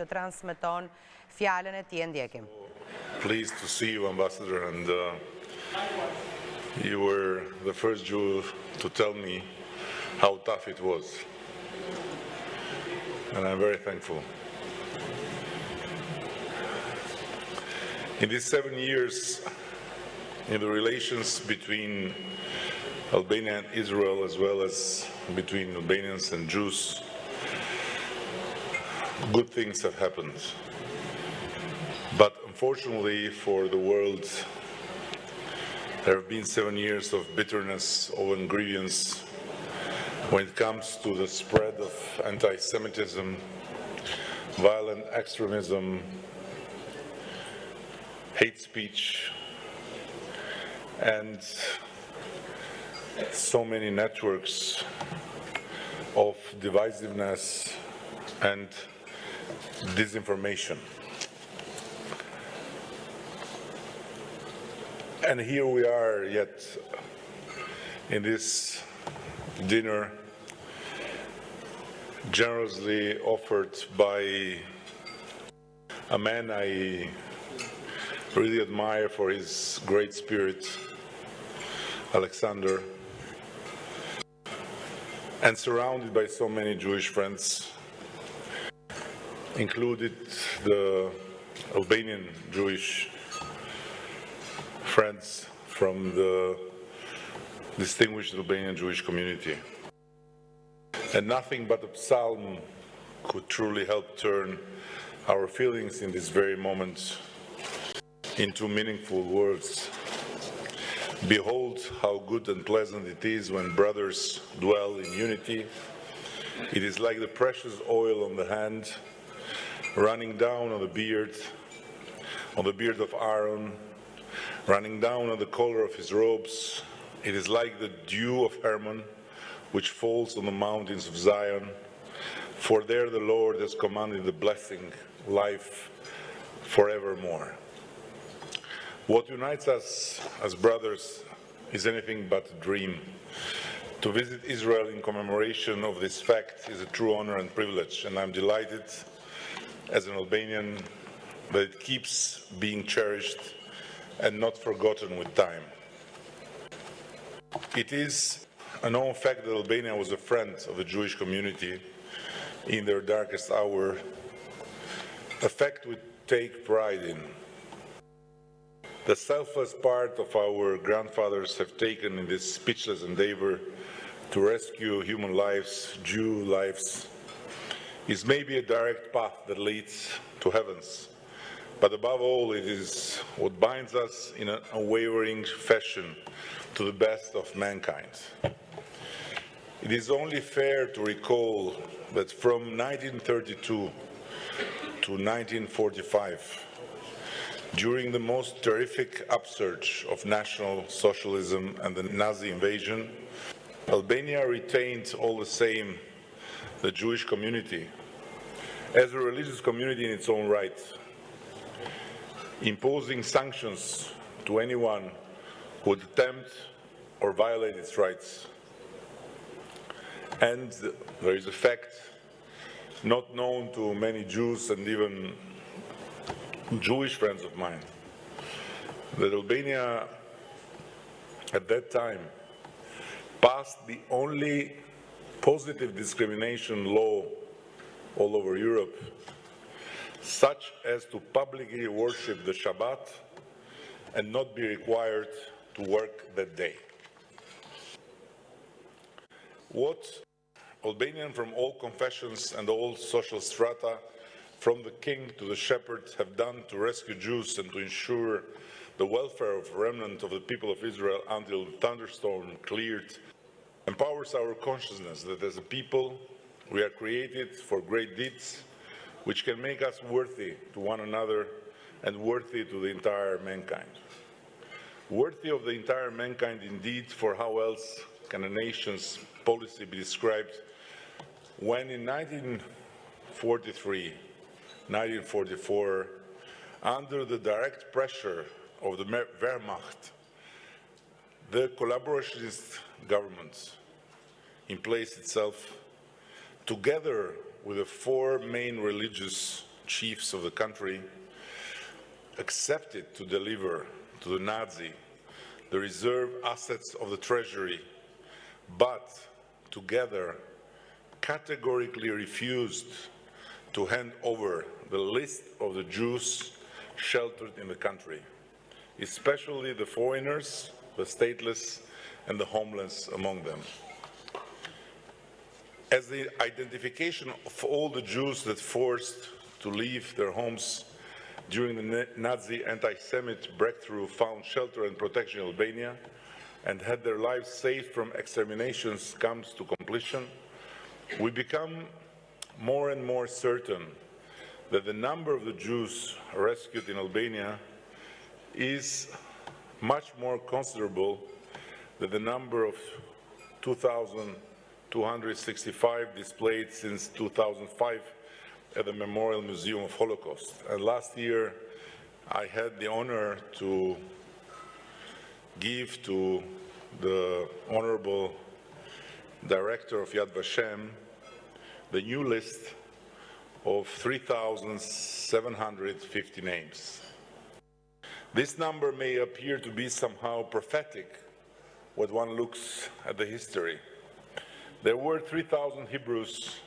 Të transmeton fjalën e tij, ndjekim. Pleased to see you, Ambassador, and you were the first Jew to tell me how tough it was, and I'm very thankful. In these 7 years, in the relations between Albania and Israel, as well as between Albanians and Jews, good things have happened. But unfortunately for the world, there have been 7 years of bitterness, of grievance when it comes to the spread of anti-Semitism, violent extremism, hate speech, and so many networks of divisiveness and disinformation. And here we are yet in this dinner generously offered by a man I really admire for his great spirit, Alexander, and surrounded by so many Jewish friends, included the Albanian Jewish friends from the distinguished Albanian Jewish community. And nothing but a psalm could truly help turn our feelings in this very moment into meaningful words. Behold how good and pleasant it is when brothers dwell in unity. It is like the precious oil on the hand, running down on the beard of Aaron, running down on the collar of his robes. It is like the dew of Hermon, which falls on the mountains of Zion. For there the Lord has commanded the blessing, life forevermore. What unites us as brothers is anything but a dream. To visit Israel in commemoration of this fact is a true honor and privilege, and I'm delighted as an Albanian that it keeps being cherished and not forgotten with time. It is a known fact that Albania was a friend of the Jewish community in their darkest hour, a fact we take pride in. The selfless part of our grandfathers have taken in this speechless endeavor to rescue human lives, Jew lives, is maybe a direct path that leads to heavens. But above all, it is what binds us in an unwavering fashion to the best of mankind. It is only fair to recall that from 1932 to 1945, during the most terrific upsurge of National Socialism and the Nazi invasion, Albania retained all the same the Jewish community as a religious community in its own right, imposing sanctions to anyone who would attempt or violate its rights. And there is a fact not known to many Jews and even Jewish friends of mine, that Albania at that time passed the only positive discrimination law all over Europe, such as to publicly worship the Shabbat and not be required to work that day. What Albanians from all confessions and all social strata, from the king to the shepherd, have done to rescue Jews and to ensure the welfare of the remnant of the people of Israel until the thunderstorm cleared, empowers our consciousness that as a people we are created for great deeds which can make us worthy to one another and worthy to the entire mankind. Worthy of the entire mankind indeed, for how else can a nation's policy be described when in 1943, 1944, under the direct pressure of the Wehrmacht, the collaborationist government in place itself, together with the four main religious chiefs of the country accepted to deliver to the Nazi the reserve assets of the treasury, but together categorically refused to hand over the list of the Jews sheltered in the country, especially the foreigners, the stateless, and the homeless among them. As the identification of all the Jews that forced to leave their homes during the Nazi anti-Semite breakthrough found shelter and protection in Albania and had their lives saved from exterminations comes to completion, we become more and more certain that the number of the Jews rescued in Albania is much more considerable than the number of 2,265 displayed since 2005 at the Memorial Museum of Holocaust. And last year, I had the honor to give to the Honorable Director of Yad Vashem the new list of 3,750 names. This number may appear to be somehow prophetic when one looks at the history. There were 3,000 Hebrews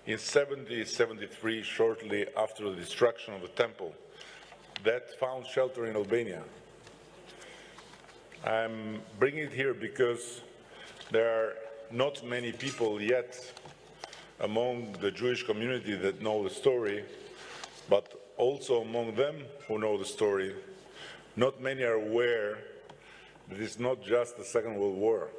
in 70-73, shortly after the destruction of the temple, that found shelter in Albania. I'm bringing it here because there are not many people yet among the Jewish community that know the story, but also among them who know the story, not many are aware that it's not just the Second World War.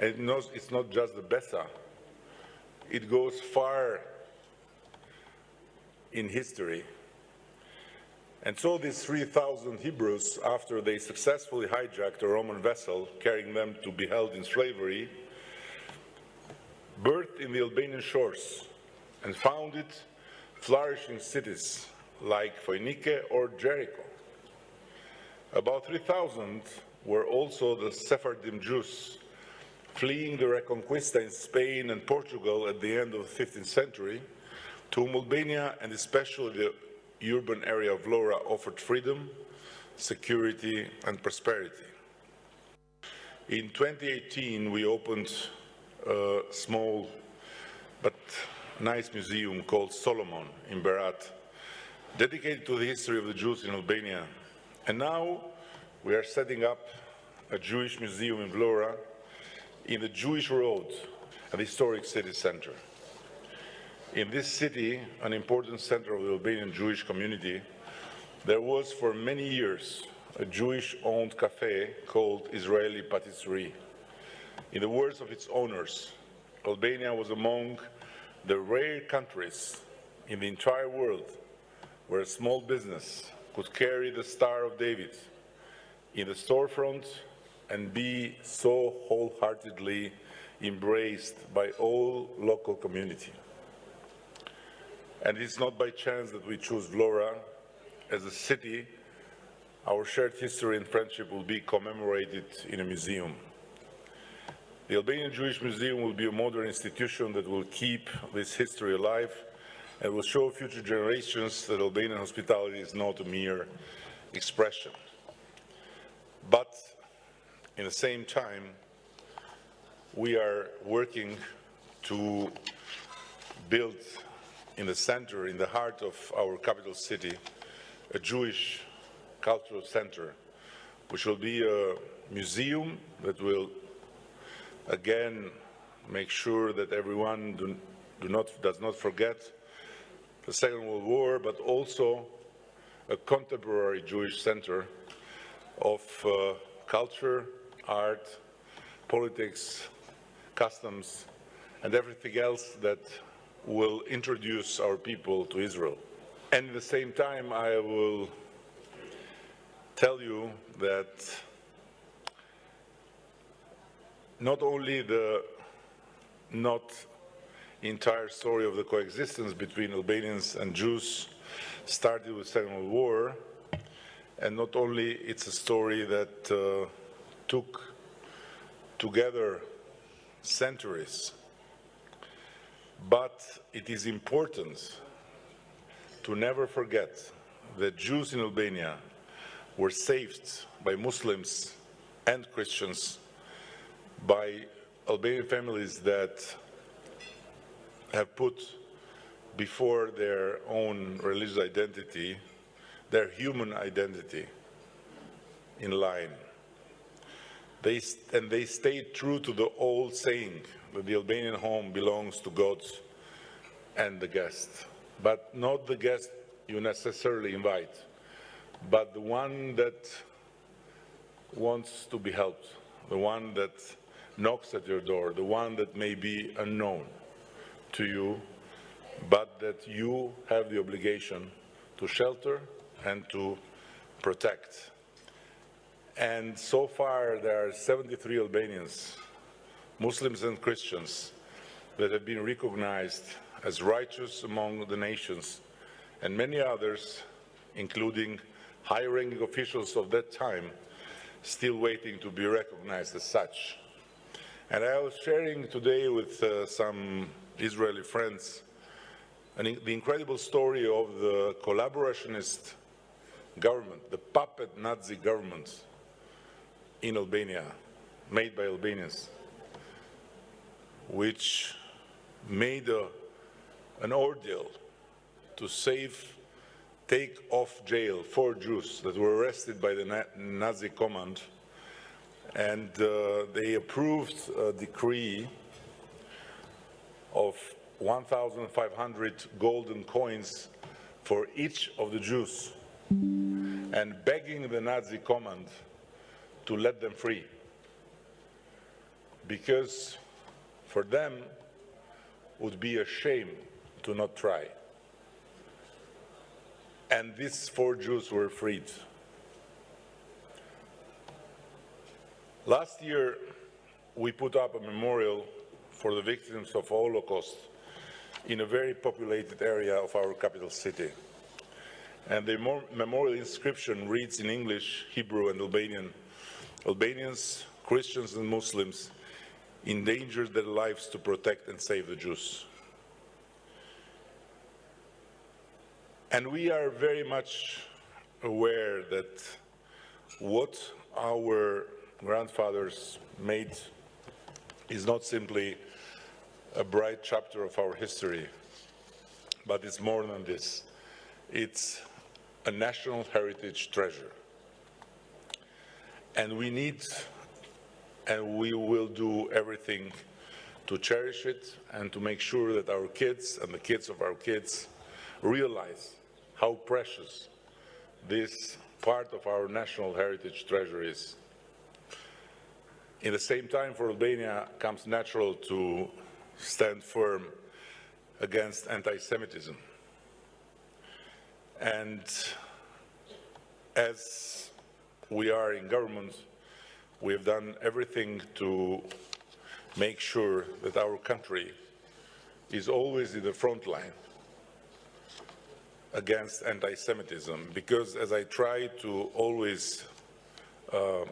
And it's not just the Besa. It goes far in history. And so these 3,000 Hebrews, after they successfully hijacked a Roman vessel, carrying them to be held in slavery, birthed in the Albanian shores and founded flourishing cities like Phoenike or Jericho. About 3,000 were also the Sephardim Jews fleeing the Reconquista in Spain and Portugal at the end of the 15th century, to whom Albania and especially the urban area of Vlora offered freedom, security, and prosperity. In 2018, we opened a small but nice museum called Solomon in Berat, dedicated to the history of the Jews in Albania. And now we are setting up a Jewish museum in Vlora in the Jewish Road, an historic city center. In this city, an important center of the Albanian Jewish community, there was for many years a Jewish-owned cafe called Israeli Patisserie. In the words of its owners, Albania was among the rare countries in the entire world where a small business could carry the Star of David in the storefront and be so wholeheartedly embraced by all local community. And it's not by chance that we choose Vlora as a city. Our shared history and friendship will be commemorated in a museum. The Albanian Jewish Museum will be a modern institution that will keep this history alive and will show future generations that Albanian hospitality is not a mere expression. But in the same time, we are working to build in the center, in the heart of our capital city, a Jewish cultural center, which will be a museum that will again make sure that everyone does not forget the Second World War, but also a contemporary Jewish center of culture, art, politics, customs, and everything else that will introduce our people to Israel. And at the same time, I will tell you that not only the not entire story of the coexistence between Albanians and Jews started with the Second World War, and not only it's a story that took together centuries, but it is important to never forget that Jews in Albania were saved by Muslims and Christians, by Albanian families that have put before their own religious identity their human identity in line. They stayed true to the old saying that the Albanian home belongs to God and the guest, but not the guest you necessarily invite, but the one that wants to be helped, the one that knocks at your door, the one that may be unknown to you, but that you have the obligation to shelter and to protect. And so far there are 73 Albanians, Muslims and Christians, that have been recognized as righteous among the nations, and many others, including high-ranking officials of that time, still waiting to be recognized as such. And I was sharing today with some Israeli friends the incredible story of the collaborationist government, the puppet Nazi government in Albania, made by Albanians, which made an ordeal to take off jail 4 Jews that were arrested by the Nazi command, and they approved a decree of 1,500 golden coins for each of the Jews, and begging the Nazi command to let them free, because for them would be a shame to not try. And these 4 Jews were freed. Last year, we put up a memorial for the victims of Holocaust in a very populated area of our capital city. And the memorial inscription reads in English, Hebrew, and Albanian: Albanians, Christians, and Muslims endangered their lives to protect and save the Jews. And we are very much aware that what our grandfathers made is not simply a bright chapter of our history, but it's more than this. It's a national heritage treasure. And we need, and we will do everything to cherish it and to make sure that our kids and the kids of our kids realize how precious this part of our national heritage treasure is. In the same time, for Albania, it comes natural to stand firm against anti-Semitism. And as we are in government, we have done everything to make sure that our country is always in the front line against anti-Semitism, because as I try to always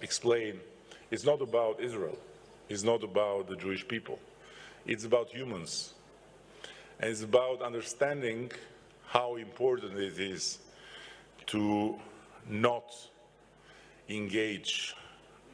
explain, it's not about Israel, it's not about the Jewish people, it's about humans. And it's about understanding how important it is to not engage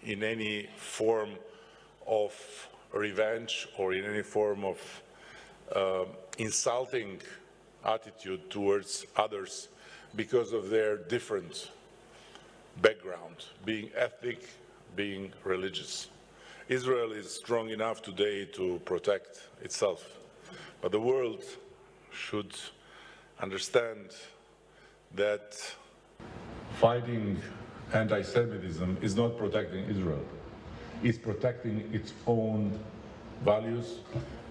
in any form of revenge or in any form of insulting attitude towards others because of their different background, being ethnic, being religious. Israel is strong enough today to protect itself, but the world should understand that fighting anti-Semitism is not protecting Israel. It's protecting its own values,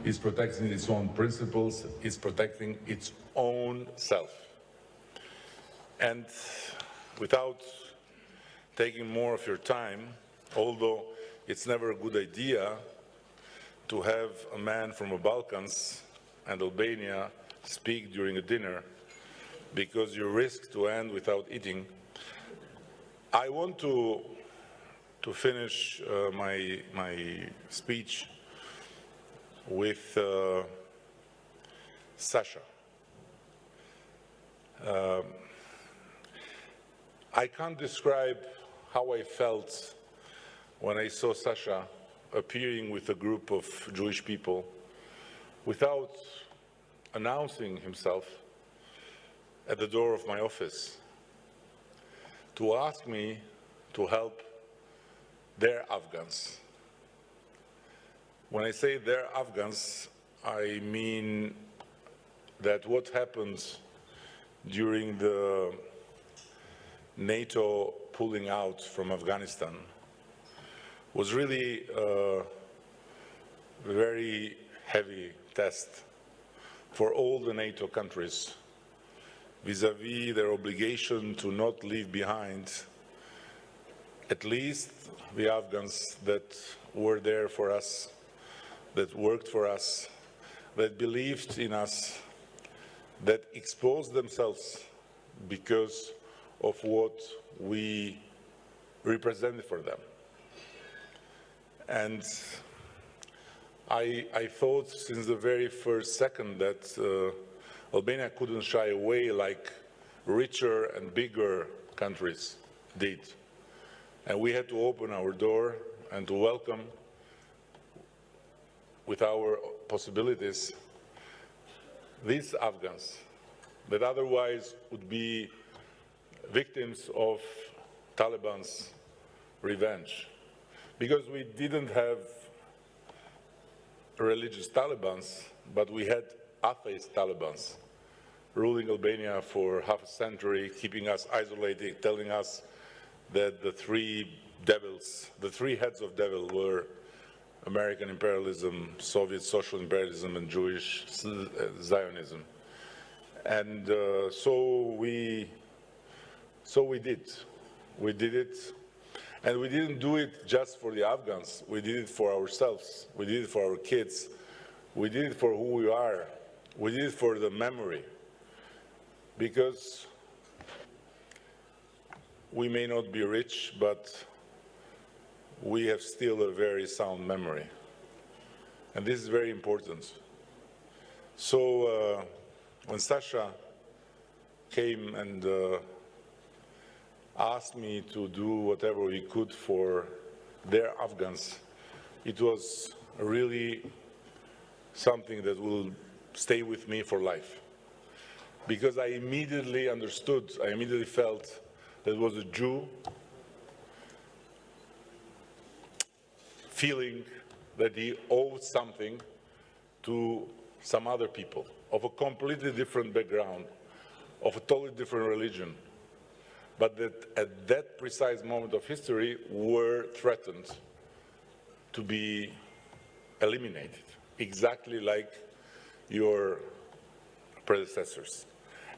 it's protecting its own principles, it's protecting its own self. And without taking more of your time, although it's never a good idea to have a man from the Balkans and Albania speak during a dinner, because you risk to end without eating, I want to finish my speech with Sasha. I can't describe how I felt when I saw Sasha appearing with a group of Jewish people without announcing himself at the door of my office to ask me to help their Afghans. When I say their Afghans, I mean that what happened during the NATO pulling out from Afghanistan was really a very heavy test for all the NATO countries vis-à-vis their obligation to not leave behind at least the Afghans that were there for us, that worked for us, that believed in us, that exposed themselves because of what we represented for them. And I thought since the very first second that Albania couldn't shy away like richer and bigger countries did. And we had to open our door and to welcome, with our possibilities, these Afghans that otherwise would be victims of Taliban's revenge. Because we didn't have religious Talibans, but we had atheist Talibans ruling Albania for half a century, keeping us isolated, telling us that the three heads of devil were American imperialism, Soviet social imperialism, and Jewish Zionism. And so we did it. And we didn't do it just for the Afghans. We did it for ourselves. We did it for our kids. We did it for who we are. We did it for the memory. Because we may not be rich, but we have still a very sound memory. And this is very important. So when Sasha came and asked me to do whatever we could for their Afghans, it was really something that will stay with me for life. Because I immediately understood, I immediately felt that was a Jew feeling that he owed something to some other people of a completely different background, of a totally different religion, but that at that precise moment of history were threatened to be eliminated, exactly like your predecessors.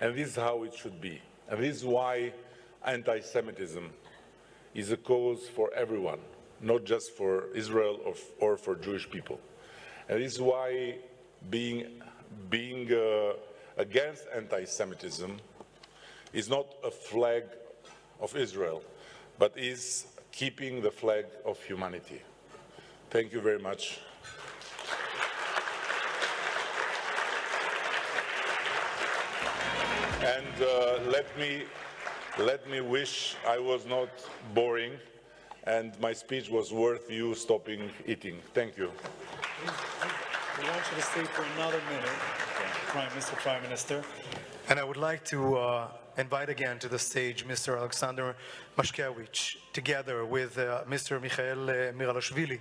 And this is how it should be. And this is why anti-Semitism is a cause for everyone, not just for Israel or for Jewish people. And this is why being against anti-Semitism is not a flag of Israel, but is keeping the flag of humanity. Thank you very much. And let me wish I was not boring and my speech was worth you stopping eating. Thank you. We want you to stay for another minute, Mr. Prime Minister. And I would like to invite again to the stage Mr. Alexander Mashkevich, together with Mr. Mikhail Miralashvili.